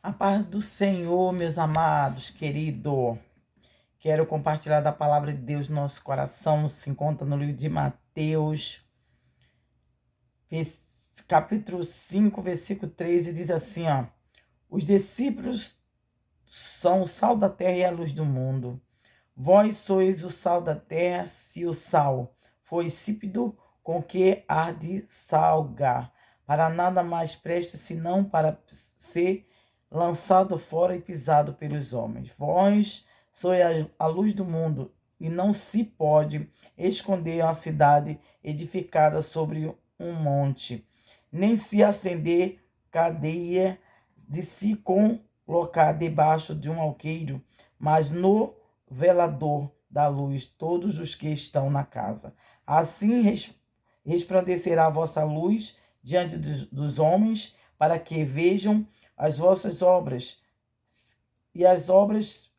A paz do Senhor, meus amados, querido. Quero compartilhar da palavra de Deus no nosso coração. Se encontra no livro de Mateus, capítulo 5, versículo 13, diz assim, ó. Os discípulos são o sal da terra e a luz do mundo. Vós sois o sal da terra, se o sal for insípido, com que há de salgar? Para nada mais presta, senão para ser lançado fora e pisado pelos homens. Vós sois a luz do mundo, e não se pode esconder uma cidade edificada sobre um monte, nem se acender cadeia de se colocar debaixo de um alqueire, mas no velador da luz todos os que estão na casa. Assim resplandecerá a vossa luz diante dos homens, para que vejam as vossas obras, e as obras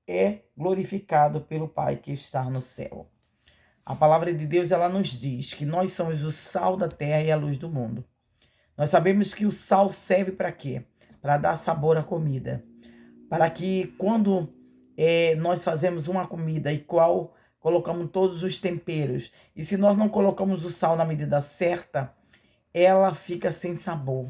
é glorificado pelo Pai que está no céu. A palavra de Deus, ela nos diz que nós somos o sal da terra e a luz do mundo. Nós sabemos que o sal serve para quê? Para dar sabor à comida. Para que quando nós fazemos uma comida e qual colocamos todos os temperos, e se nós não colocamos o sal na medida certa, ela fica sem sabor.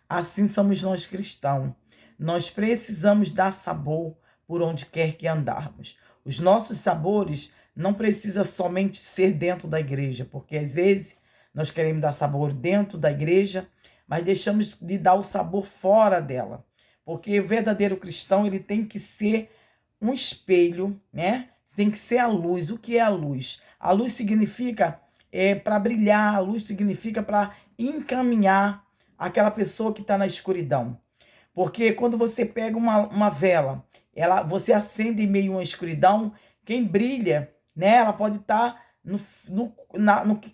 Assim somos nós cristãos. Nós precisamos dar sabor por onde quer que andarmos. Os nossos sabores não precisam somente ser dentro da igreja, porque às vezes nós queremos dar sabor dentro da igreja, mas deixamos de dar o sabor fora dela. Porque o verdadeiro cristão, ele tem que ser um espelho, né? Tem que ser a luz. O que é a luz? A luz significa para brilhar, a luz significa para encaminhar aquela pessoa que está na escuridão. Porque quando você pega uma vela, você acende em meio a uma escuridão, quem brilha, né? Ela pode estar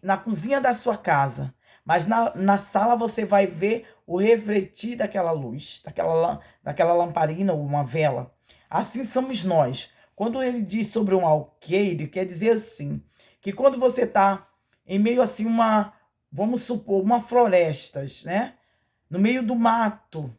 na cozinha da sua casa, mas na sala você vai ver o refletir daquela luz, daquela lamparina ou uma vela. Assim somos nós. Quando ele diz sobre um alqueire, quer dizer assim, que quando você está em meio assim vamos supor, uma floresta, né? No meio do mato,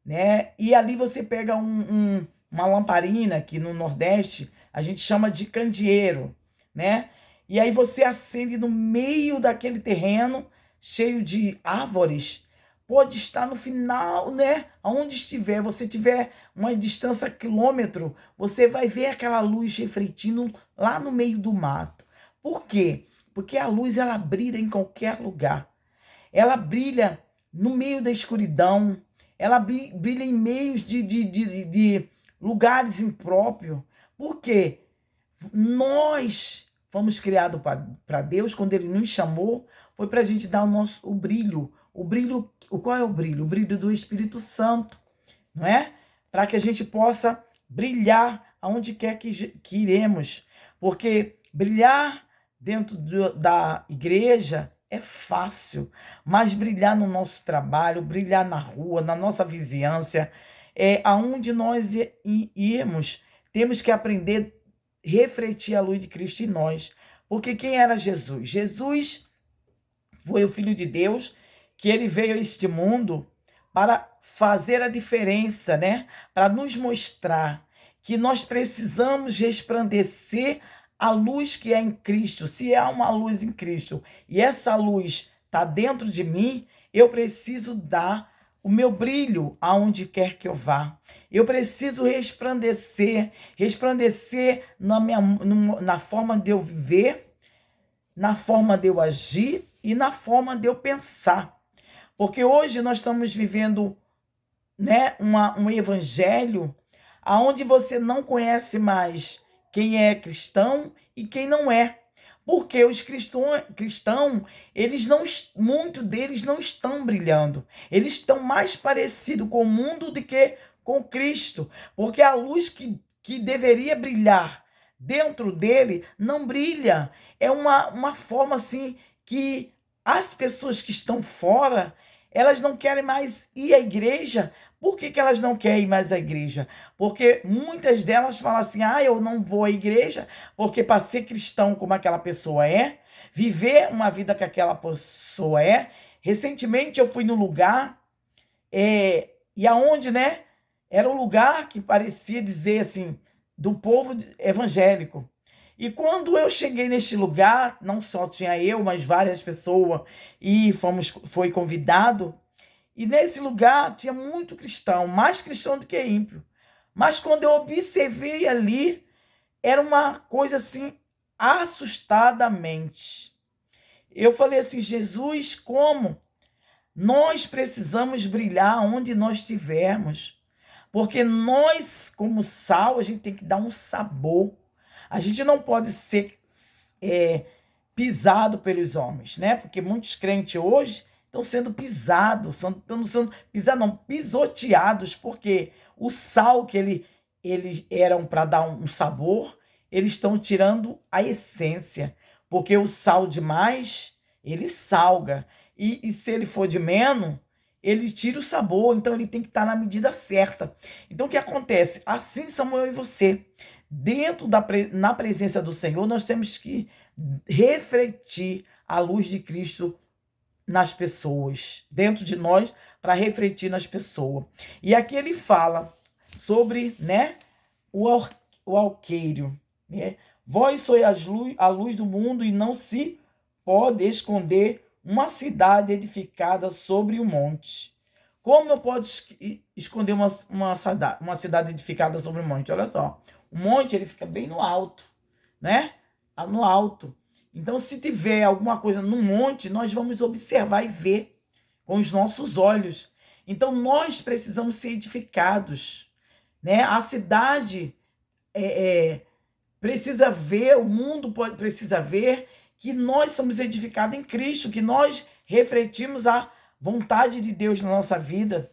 né? E ali você pega uma lamparina, que no Nordeste a gente chama de candeeiro, né? E aí você acende no meio daquele terreno cheio de árvores. Pode estar no final, né? Aonde estiver, você tiver uma distância quilômetro, você vai ver aquela luz refletindo lá no meio do mato. Por quê? Porque a luz, ela brilha em qualquer lugar. Ela brilha no meio da escuridão. Ela brilha em meios de lugares impróprios. Por quê? Nós fomos criados para Deus, quando Ele nos chamou, foi para a gente dar o brilho. Qual é o brilho? O brilho do Espírito Santo, não é? Para que a gente possa brilhar aonde quer que iremos. Porque brilhar dentro da igreja é fácil, mas brilhar no nosso trabalho, brilhar na rua, na nossa vizinhança, aonde nós irmos, temos que aprender a refletir a luz de Cristo em nós. Porque quem era Jesus? Jesus foi o Filho de Deus, que ele veio a este mundo para fazer a diferença, né? Para nos mostrar que nós precisamos resplandecer a luz que é em Cristo. Se há uma luz em Cristo e essa luz está dentro de mim, eu preciso dar o meu brilho aonde quer que eu vá. Eu preciso resplandecer na forma de eu viver, na forma de eu agir e na forma de eu pensar. Porque hoje nós estamos vivendo, né, um evangelho onde você não conhece mais quem é cristão e quem não é. Porque os cristãos, muitos deles não estão brilhando. Eles estão mais parecidos com o mundo do que com Cristo. Porque a luz que deveria brilhar dentro dele não brilha. É uma forma assim que as pessoas que estão fora, elas não querem mais ir à igreja. Por que elas não querem ir mais à igreja? Porque muitas delas falam assim, eu não vou à igreja, porque para ser cristão como aquela pessoa viver uma vida que aquela pessoa Recentemente eu fui no lugar, e aonde, né? Era um lugar que parecia dizer assim, do povo evangélico. E quando eu cheguei neste lugar, não só tinha eu, mas várias pessoas, e foi convidado, e nesse lugar tinha muito cristão, mais cristão do que ímpio. Mas quando eu observei ali, era uma coisa assim, assustadamente. Eu falei assim, Jesus, como nós precisamos brilhar onde nós estivermos. Porque nós, como sal, a gente tem que dar um sabor. A gente não pode ser pisado pelos homens, né? Porque muitos crentes hoje estão sendo pisados, estão sendo pisados, não, pisoteados, porque o sal que eles eram para dar um sabor, eles estão tirando a essência. Porque o sal demais, ele salga. E se ele for de menos, ele tira o sabor, então ele tem que estar na medida certa. Então o que acontece? Assim somos eu e você. Na presença do Senhor, nós temos que refletir a luz de Cristo nas pessoas, dentro de nós, para refletir nas pessoas. E aqui ele fala sobre, né, o alqueiro, né? Vós sois a luz do mundo e não se pode esconder uma cidade edificada sobre o monte. Como eu posso esconder uma cidade edificada sobre o monte? Olha só, o monte ele fica bem no alto, né? No alto. Então, se tiver alguma coisa no monte, nós vamos observar e ver com os nossos olhos. Então, nós precisamos ser edificados, né? A cidade precisa ver, o mundo precisa ver que nós somos edificados em Cristo, que nós refletimos a vontade de Deus na nossa vida.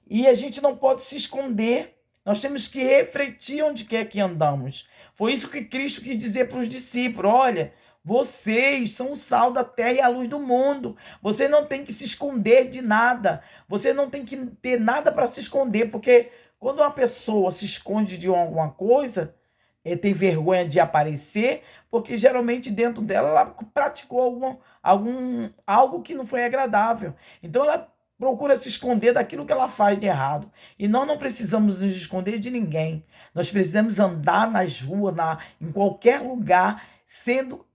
E a gente não pode se esconder. Nós temos que refletir onde quer que andamos. Foi isso que Cristo quis dizer para os discípulos. Olha, vocês são o sal da terra e a luz do mundo. Você não tem que se esconder de nada. Você não tem que ter nada para se esconder, porque quando uma pessoa se esconde de alguma coisa, tem vergonha de aparecer, porque geralmente dentro dela ela praticou algo que não foi agradável. Então ela procura se esconder daquilo que ela faz de errado. E nós não precisamos nos esconder de ninguém. Nós precisamos andar nas ruas, em qualquer lugar, sendo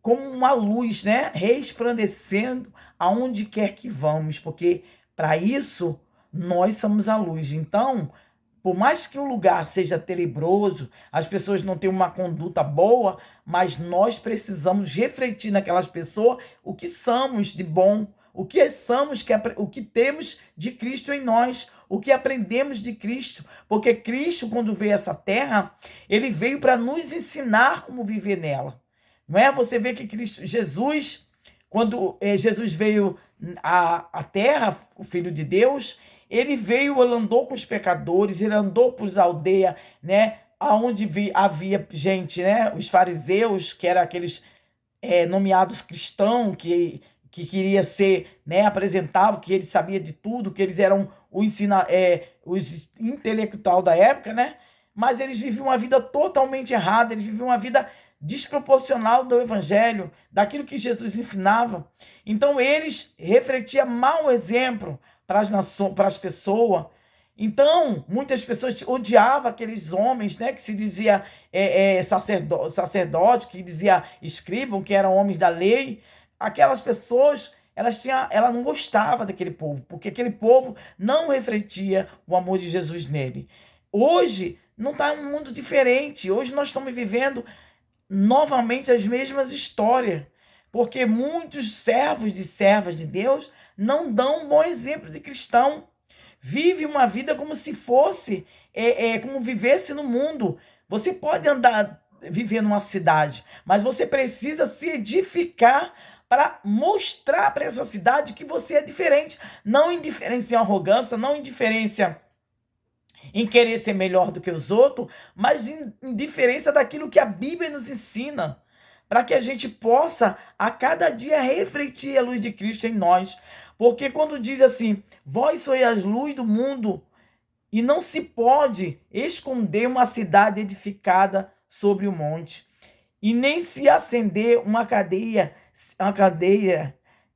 como uma luz, né? Resplandecendo aonde quer que vamos, porque para isso nós somos a luz. Então, por mais que o lugar seja tenebroso, as pessoas não tenham uma conduta boa, mas nós precisamos refletir naquelas pessoas o que somos de bom, o que somos, o que temos de Cristo em nós, o que aprendemos de Cristo. Porque Cristo, quando veio a essa terra, ele veio para nos ensinar como viver nela. Não é? Você vê que Jesus, quando Jesus veio à terra, o Filho de Deus, ele veio, ele andou com os pecadores, ele andou para as aldeias, né? Onde havia gente, né? Os fariseus, que eram aqueles nomeados cristãos, que queria ser, né? Apresentavam que eles sabiam de tudo, que eles eram os intelectuais da época, né? Mas eles viviam uma vida totalmente errada, eles viviam uma vida desproporcional do evangelho, daquilo que Jesus ensinava. Então eles refletiam mau exemplo para as pessoas. Então, muitas pessoas odiavam aqueles homens, né, que se dizia sacerdote, que dizia escribam, que eram homens da lei. Aquelas pessoas, ela não gostava daquele povo, porque aquele povo não refletia o amor de Jesus nele. Hoje, não está um mundo diferente. Hoje nós estamos vivendo novamente as mesmas histórias, porque muitos servos e servas de Deus não dão um bom exemplo de cristão. Vive uma vida como se fosse, como vivesse no mundo. Você pode viver numa cidade, mas você precisa se edificar para mostrar para essa cidade que você é diferente. Não em diferença em arrogância, não em diferença em querer ser melhor do que os outros, mas em diferença daquilo que a Bíblia nos ensina, para que a gente possa a cada dia refletir a luz de Cristo em nós. Porque quando diz assim, vós sois a luz do mundo, e não se pode esconder uma cidade edificada sobre o monte, e nem se acender uma cadeia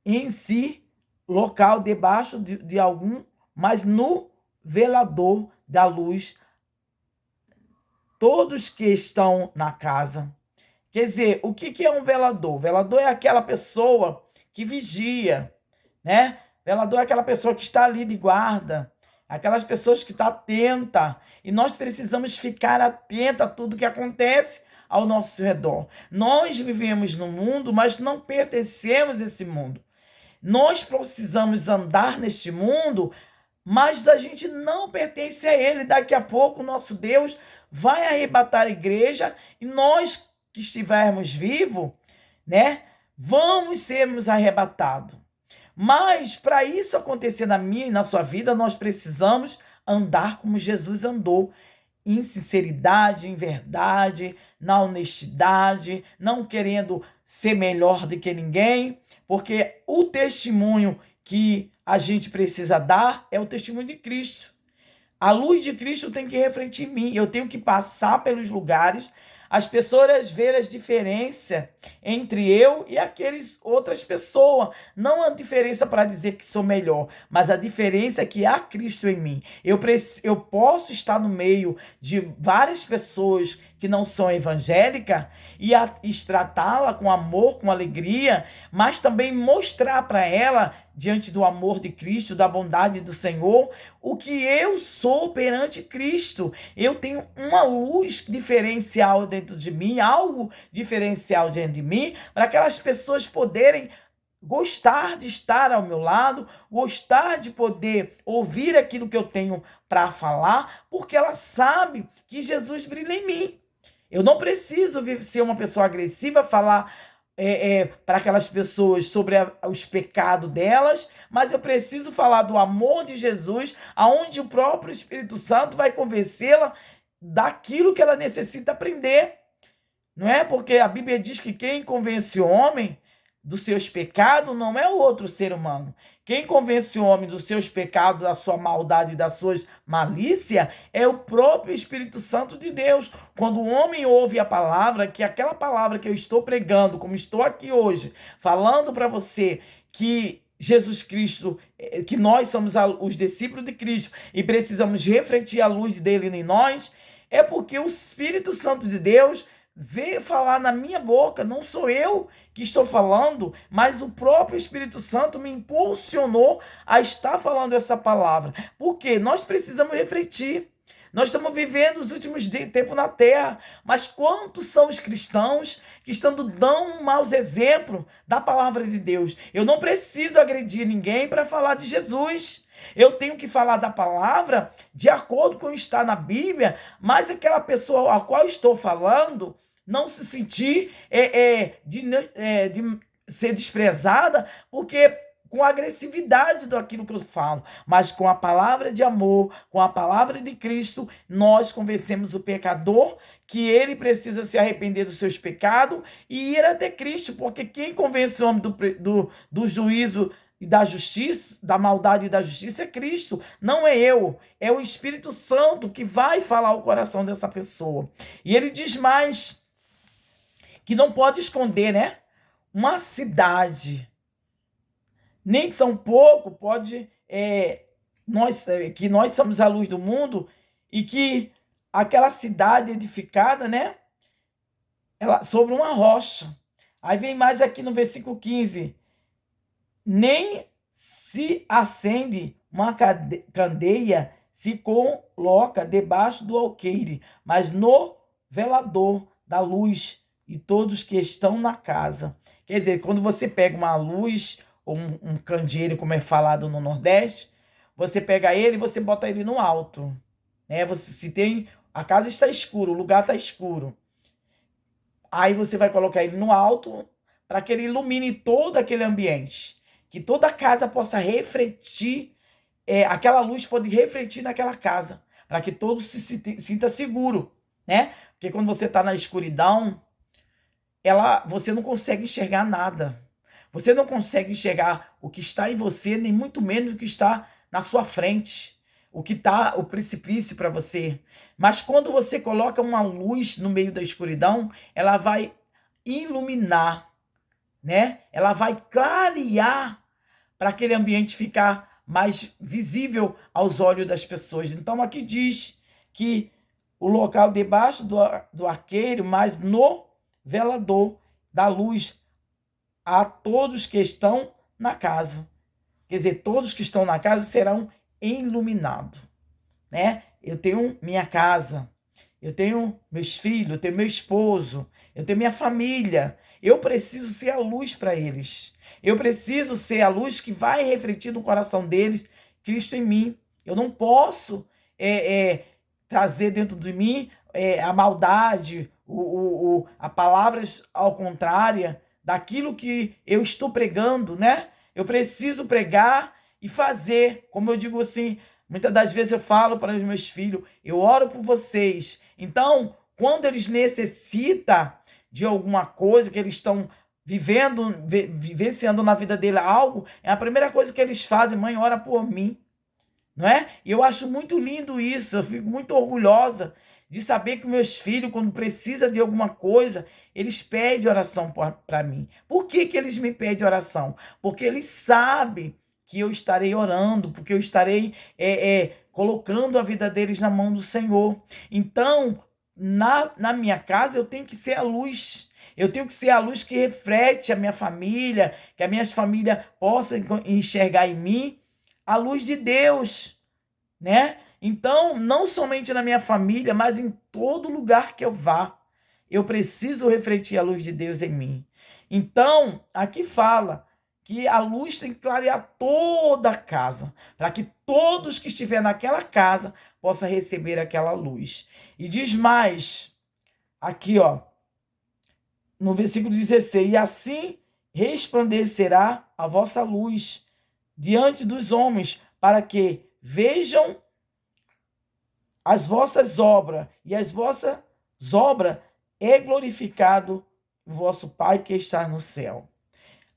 em si, local debaixo de algum, mas no velador da luz todos que estão na casa. Quer dizer, o que é um velador? Velador é aquela pessoa que vigia, né? Velador é aquela pessoa que está ali de guarda, aquelas pessoas que estão atenta. E nós precisamos ficar atenta a tudo que acontece ao nosso redor. Nós vivemos no mundo, mas não pertencemos a esse mundo. Nós precisamos andar neste mundo, mas a gente não pertence a ele. Daqui a pouco o nosso Deus vai arrebatar a igreja e nós que estivermos vivos, né, vamos sermos arrebatados. Mas para isso acontecer na minha e na sua vida, nós precisamos andar como Jesus andou, em sinceridade, em verdade, na honestidade, não querendo ser melhor do que ninguém, porque o testemunho que a gente precisa dar é o testemunho de Cristo. A luz de Cristo tem que refletir em mim. Eu tenho que passar pelos lugares, as pessoas verem as diferenças entre eu e aqueles outras pessoas. Não a diferença para dizer que sou melhor, mas a diferença é que há Cristo em mim. Eu posso estar no meio de várias pessoas que não são evangélicas e tratá-la com amor, com alegria, mas também mostrar para ela, diante do amor de Cristo, da bondade do Senhor, o que eu sou perante Cristo. Eu tenho uma luz diferencial dentro de mim, algo diferencial dentro de mim, para aquelas pessoas poderem gostar de estar ao meu lado, gostar de poder ouvir aquilo que eu tenho para falar, porque ela sabe que Jesus brilha em mim. Eu não preciso ser uma pessoa agressiva, falar para aquelas pessoas sobre os pecados delas, mas eu preciso falar do amor de Jesus, aonde o próprio Espírito Santo vai convencê-la daquilo que ela necessita aprender. Não é? Porque a Bíblia diz que quem convence o homem dos seus pecados não é o outro ser humano. Quem convence o homem dos seus pecados, da sua maldade e das suas malícias é o próprio Espírito Santo de Deus. Quando o homem ouve a palavra, que aquela palavra que eu estou pregando, como estou aqui hoje, falando para você que Jesus Cristo, que nós somos os discípulos de Cristo e precisamos refletir a luz dele em nós, é porque o Espírito Santo de Deus veio falar na minha boca. Não sou eu que estou falando, mas o próprio Espírito Santo me impulsionou a estar falando essa palavra. Porque nós precisamos refletir. Nós estamos vivendo os últimos tempos na terra, mas quantos são os cristãos que estão dando maus exemplos da palavra de Deus? Eu não preciso agredir ninguém para falar de Jesus. Eu tenho que falar da palavra de acordo com o que está na Bíblia, mas aquela pessoa a qual estou falando não se sentir de ser desprezada, porque com a agressividade daquilo que eu falo, mas com a palavra de amor, com a palavra de Cristo, nós convencemos o pecador que ele precisa se arrepender dos seus pecados e ir até Cristo, porque quem convence o homem do juízo e da justiça, da maldade e da justiça é Cristo, não é eu, é o Espírito Santo que vai falar o coração dessa pessoa. E ele diz mais, que não pode esconder, né? Uma cidade, nem tão pouco pode, que nós somos a luz do mundo e que aquela cidade edificada, né? Ela, sobre uma rocha. Aí vem mais aqui no versículo 15, nem se acende uma candeia, se coloca debaixo do alqueire, mas no velador da luz, e todos que estão na casa. Quer dizer, quando você pega uma luz ou um candeeiro, como é falado no Nordeste, você pega ele e você bota ele no alto, né? A casa está escura, o lugar está escuro. Aí você vai colocar ele no alto para que ele ilumine todo aquele ambiente, que toda a casa possa refletir, aquela luz pode refletir naquela casa, para que todos se sinta seguro, né? Porque quando você está na escuridão, você não consegue enxergar nada. Você não consegue enxergar o que está em você, nem muito menos o que está na sua frente, o que está o precipício para você. Mas quando você coloca uma luz no meio da escuridão, ela vai iluminar, né? Ela vai clarear para aquele ambiente ficar mais visível aos olhos das pessoas. Então aqui diz que o local debaixo do arqueiro, mas no velador da luz a todos que estão na casa. Quer dizer, todos que estão na casa serão iluminados, né? Eu tenho minha casa, eu tenho meus filhos, eu tenho meu esposo, eu tenho minha família. Eu preciso ser a luz para eles. Eu preciso ser a luz que vai refletir no coração deles Cristo em mim. Eu não posso trazer dentro de mim a maldade, a palavras ao contrário daquilo que eu estou pregando, né? Eu preciso pregar e fazer. Como eu digo assim, muitas das vezes eu falo para os meus filhos, eu oro por vocês. Então, quando eles necessitam de alguma coisa que eles estão vivenciando na vida dele algo, é a primeira coisa que eles fazem: mãe, ora por mim, não é? E eu acho muito lindo isso, eu fico muito orgulhosa de saber que meus filhos, quando precisam de alguma coisa, eles pedem oração para mim. Por que eles me pedem oração? Porque eles sabem que eu estarei orando, porque eu estarei colocando a vida deles na mão do Senhor. Então, na minha casa, eu tenho que ser a luz. Eu tenho que ser a luz que reflete a minha família, que a minha família possa enxergar em mim a luz de Deus, né? Então, não somente na minha família, mas em todo lugar que eu vá, eu preciso refletir a luz de Deus em mim. Então, aqui fala que a luz tem que clarear toda a casa, para que todos que estiverem naquela casa possam receber aquela luz. E diz mais, aqui, ó, no versículo 16, e assim resplandecerá a vossa luz diante dos homens, para que vejam as vossas obras, e as vossas obras é glorificado o vosso Pai que está no céu.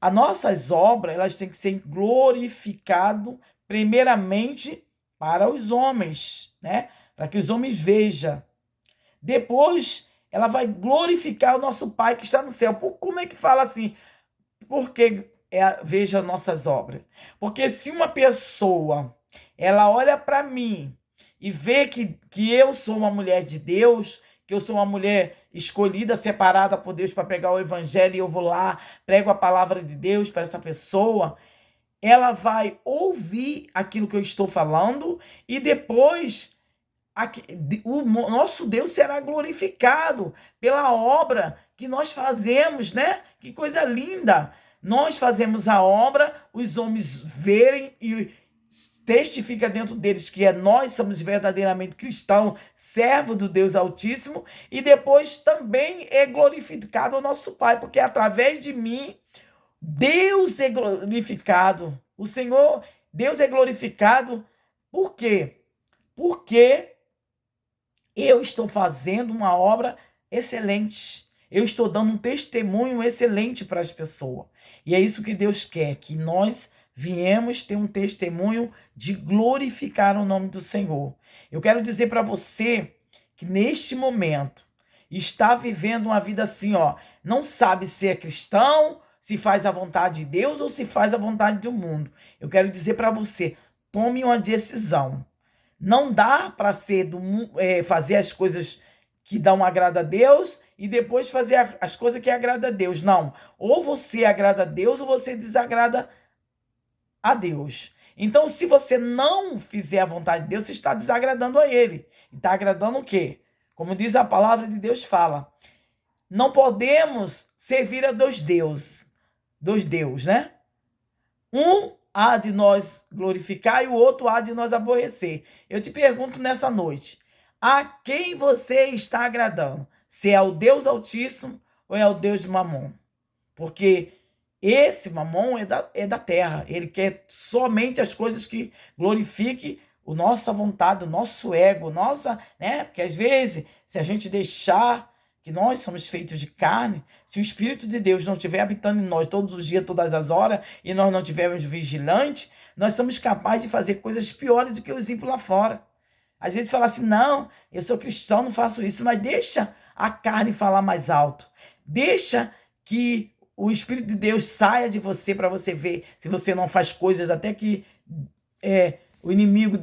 As nossas obras, elas têm que ser glorificado primeiramente para os homens, né? Para que os homens vejam. Depois, ela vai glorificar o nosso Pai que está no céu. Como é que fala assim? Porque veja nossas obras. Porque se uma pessoa, ela olha para mim e vê que eu sou uma mulher de Deus, que eu sou uma mulher escolhida, separada por Deus para pregar o evangelho, e eu vou lá, prego a palavra de Deus para essa pessoa, ela vai ouvir aquilo que eu estou falando e depois o nosso Deus será glorificado pela obra que nós fazemos, né? Que coisa linda! Nós fazemos a obra, os homens verem e testifica dentro deles que nós somos verdadeiramente cristãos, servos do Deus Altíssimo, e depois também é glorificado o nosso Pai, porque através de mim, Deus é glorificado. O Senhor, Deus é glorificado. Por quê? Porque eu estou fazendo uma obra excelente. Eu estou dando um testemunho excelente para as pessoas. E é isso que Deus quer, que nós viemos ter um testemunho de glorificar o nome do Senhor. Eu quero dizer para você que neste momento está vivendo uma vida assim, ó, não sabe se é cristão, se faz a vontade de Deus ou se faz a vontade do mundo. Eu quero dizer para você, tome uma decisão. Não dá para fazer as coisas que dão agrado a Deus e depois fazer as coisas que agradam a Deus. Não. Ou você agrada a Deus ou você desagrada a Deus. Então, se você não fizer a vontade de Deus, você está desagradando a Ele. E está agradando o quê? Como diz a palavra de Deus, fala. Não podemos servir a dois deuses, né? Um há de nós glorificar e o outro há de nós aborrecer. Eu te pergunto nessa noite, a quem você está agradando? Se é ao Deus Altíssimo ou é ao Deus de Mamon? Porque esse Mamon é da terra. Ele quer somente as coisas que glorifiquem a nossa vontade, o nosso ego, né? Porque às vezes, se a gente deixar que nós somos feitos de carne, se o Espírito de Deus não estiver habitando em nós todos os dias, todas as horas, e nós não estivermos vigilantes, nós somos capazes de fazer coisas piores do que os ímpios lá fora. Às vezes fala assim, não, eu sou cristão, não faço isso, mas deixa a carne falar mais alto. Deixa que o Espírito de Deus saia de você para você ver se você não faz coisas até que o inimigo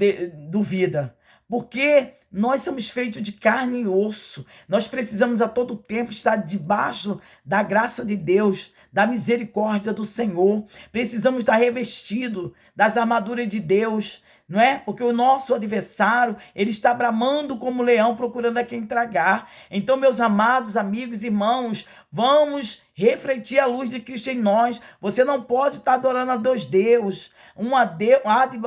duvida. Porque nós somos feitos de carne e osso. Nós precisamos a todo tempo estar debaixo da graça de Deus, da misericórdia do Senhor. Precisamos estar revestidos das armaduras de Deus, não é? Porque o nosso adversário, ele está bramando como leão, procurando a quem tragar. Então, meus amados amigos e irmãos, vamos refletir a luz de Cristo em nós. Você não pode estar adorando a dois deuses. Um há de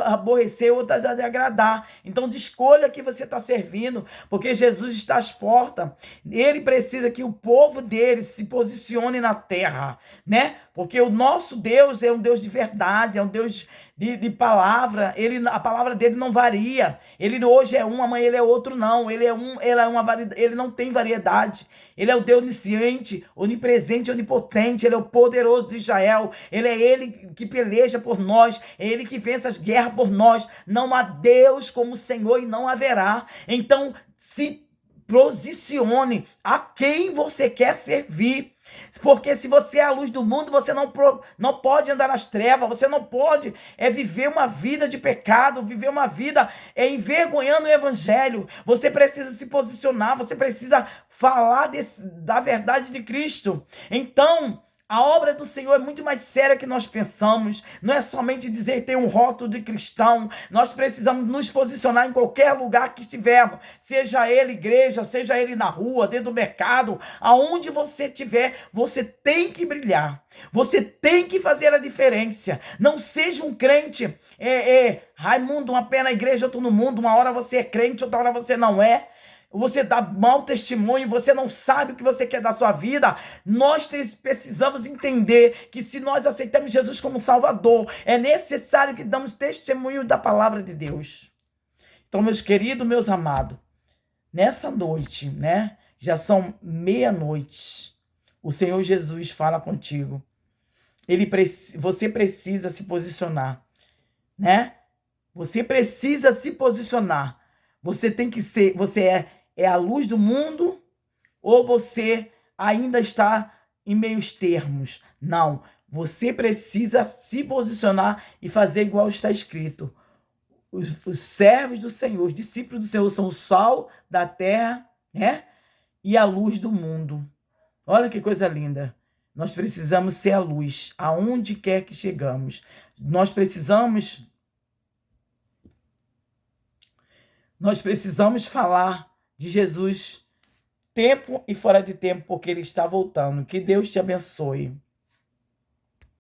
aborrecer, outro há de agradar. Então, escolha que você está servindo, porque Jesus está às portas. Ele precisa que o povo dele se posicione na terra, né? Porque o nosso Deus é um Deus de verdade, é um Deus de palavra. A palavra dele não varia. Ele hoje é um, amanhã ele é outro, não. Ele não tem variedade. Ele é o Deus onisciente, onipresente, onipotente. Ele é o poderoso de Israel. Ele que peleja por nós. É ele que vence as guerras por nós. Não há Deus como o Senhor e não haverá. Então, se posicione a quem você quer servir. Porque se você é a luz do mundo, você não pode andar nas trevas, você não pode viver uma vida de pecado, viver uma vida envergonhando o evangelho. Você precisa se posicionar, você precisa falar da verdade de Cristo. Então, a obra do Senhor é muito mais séria que nós pensamos. Não é somente dizer que tem um rótulo de cristão. Nós precisamos nos posicionar em qualquer lugar que estivermos. Seja ele igreja, seja ele na rua, dentro do mercado. Aonde você estiver, você tem que brilhar. Você tem que fazer a diferença. Não seja um crente. Raimundo, uma pé na igreja, outro no mundo. Uma hora você é crente, outra hora você não é. Você dá mau testemunho, você não sabe o que você quer da sua vida. Nós precisamos entender que se nós aceitamos Jesus como Salvador, é necessário que damos testemunho da palavra de Deus. Então, meus queridos, meus amados, nessa noite, né? Já são meia-noite. O Senhor Jesus fala contigo. Você precisa se posicionar, né? Você precisa se posicionar. Você tem que ser, você é a luz do mundo ou você ainda está em meios termos? Não, você precisa se posicionar e fazer igual está escrito. Os servos do Senhor, os discípulos do Senhor são o sal da terra, né? E a luz do mundo. Olha que coisa linda. Nós precisamos ser a luz aonde quer que chegamos. Nós precisamos falar de Jesus tempo e fora de tempo, porque ele está voltando. Que Deus te abençoe.